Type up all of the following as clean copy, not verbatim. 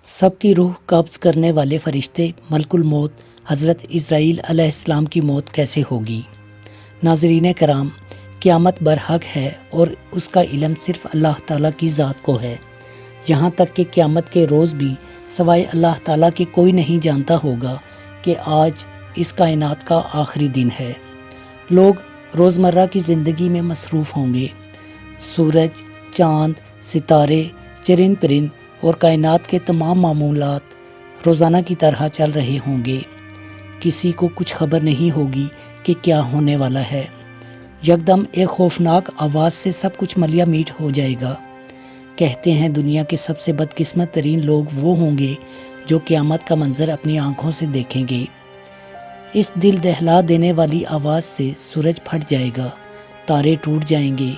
سب کی روح قبض کرنے والے فرشتے ملک الموت حضرت اسرائیل علیہ السلام کی موت کیسے ہوگی؟ ناظرین کرام، قیامت برحق ہے اور اس کا علم صرف اللہ تعالیٰ کی ذات کو ہے۔ یہاں تک کہ قیامت کے روز بھی سوائے اللہ تعالیٰ کے کوئی نہیں جانتا ہوگا کہ آج اس کائنات کا آخری دن ہے۔ لوگ روزمرہ کی زندگی میں مصروف ہوں گے۔ سورج، چاند، ستارے، چرند پرند اور کائنات کے تمام معمولات روزانہ کی طرح چل رہے ہوں گے۔ کسی کو کچھ خبر نہیں ہوگی کہ کیا ہونے والا ہے۔ یکدم ایک خوفناک آواز سے سب کچھ ملیا میٹ ہو جائے گا۔ کہتے ہیں دنیا کے سب سے بدقسمت ترین لوگ وہ ہوں گے جو قیامت کا منظر اپنی آنکھوں سے دیکھیں گے۔ اس دل دہلا دینے والی آواز سے سورج پھٹ جائے گا، تارے ٹوٹ جائیں گے،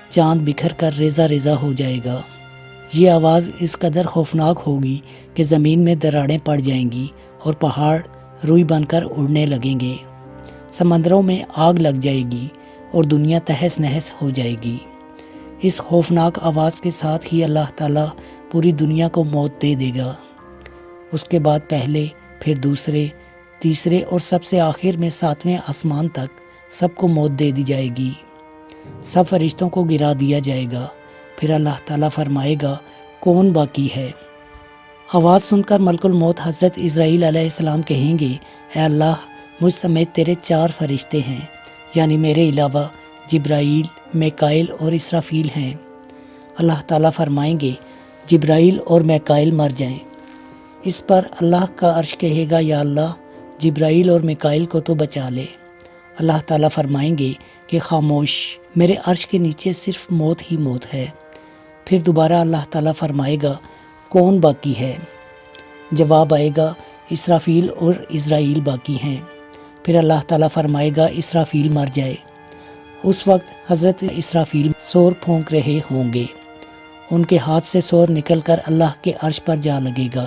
چاند بکھر کر ریزہ ریزہ ہو جائے گا۔ یہ آواز اس قدر خوفناک ہوگی کہ زمین میں دراڑیں پڑ جائیں گی اور پہاڑ روئی بن کر اڑنے لگیں گے۔ سمندروں میں آگ لگ جائے گی اور دنیا تہس نہس ہو جائے گی۔ اس خوفناک آواز کے ساتھ ہی اللہ تعالیٰ پوری دنیا کو موت دے دے گا۔ اس کے بعد پہلے، پھر دوسرے، تیسرے اور سب سے آخر میں 7ویں آسمان تک سب کو موت دے دی جائے گی۔ سب فرشتوں کو گرا دیا جائے گا۔ پھر اللہ تعالیٰ فرمائے گا، کون باقی ہے؟ آواز سن کر ملک الموت حضرت اسرائیل علیہ السلام کہیں گے، اے اللہ، مجھ سمیت تیرے 4 فرشتے ہیں، یعنی میرے علاوہ جبرائیل، میکائیل اور اسرافیل ہیں۔ اللہ تعالیٰ فرمائیں گے، جبرائیل اور میکائیل مر جائیں۔ اس پر اللہ کا عرش کہے گا، یا اللہ، جبرائیل اور میکائیل کو تو بچا لے۔ اللہ تعالیٰ فرمائیں گے کہ خاموش، میرے عرش کے نیچے صرف موت ہی موت ہے۔ پھر دوبارہ اللہ تعالیٰ فرمائے گا، کون باقی ہے؟ جواب آئے گا، اسرافیل اور اسرائیل باقی ہیں۔ پھر اللہ تعالیٰ فرمائے گا، اسرافیل مر جائے۔ اس وقت حضرت اسرافیل سور پھونک رہے ہوں گے۔ ان کے ہاتھ سے سور نکل کر اللہ کے عرش پر جا لگے گا۔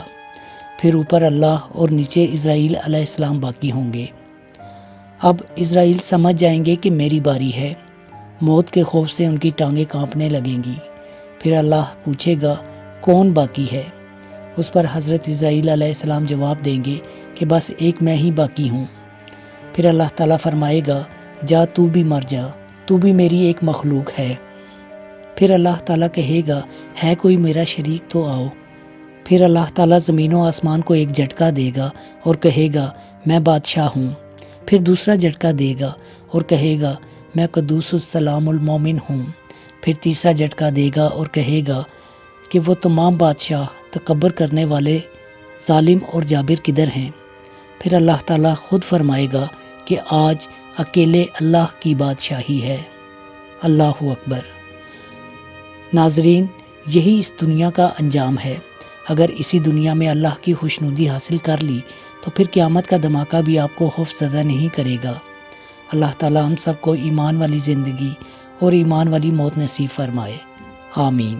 پھر اوپر اللہ اور نیچے اسرائیل علیہ السلام باقی ہوں گے۔ اب اسرائیل سمجھ جائیں گے کہ میری باری ہے۔ موت کے خوف سے ان کی ٹانگیں کانپنے لگیں گی۔ پھر اللہ پوچھے گا، کون باقی ہے؟ اس پر حضرت اسرائیل علیہ السلام جواب دیں گے کہ بس ایک میں ہی باقی ہوں۔ پھر اللہ تعالیٰ فرمائے گا، جا تو بھی مر جا، تو بھی میری ایک مخلوق ہے۔ پھر اللہ تعالیٰ کہے گا، ہے کوئی میرا شریک تو آؤ۔ پھر اللہ تعالیٰ زمین و آسمان کو ایک جھٹکا دے گا اور کہے گا، میں بادشاہ ہوں۔ پھر دوسرا جھٹکا دے گا اور کہے گا، میں قدوس السلام المومن ہوں۔ پھر تیسرا جھٹکا دے گا اور کہے گا کہ وہ تمام بادشاہ تکبر کرنے والے ظالم اور جابر کدھر ہیں؟ پھر اللہ تعالیٰ خود فرمائے گا کہ آج اکیلے اللہ کی بادشاہی ہے۔ اللہ اکبر۔ ناظرین، یہی اس دنیا کا انجام ہے۔ اگر اسی دنیا میں اللہ کی خوشنودی حاصل کر لی تو پھر قیامت کا دھماکہ بھی آپ کو خوف زدہ نہیں کرے گا۔ اللہ تعالیٰ ہم سب کو ایمان والی زندگی اور ایمان والی موت نصیب فرمائے۔ آمین۔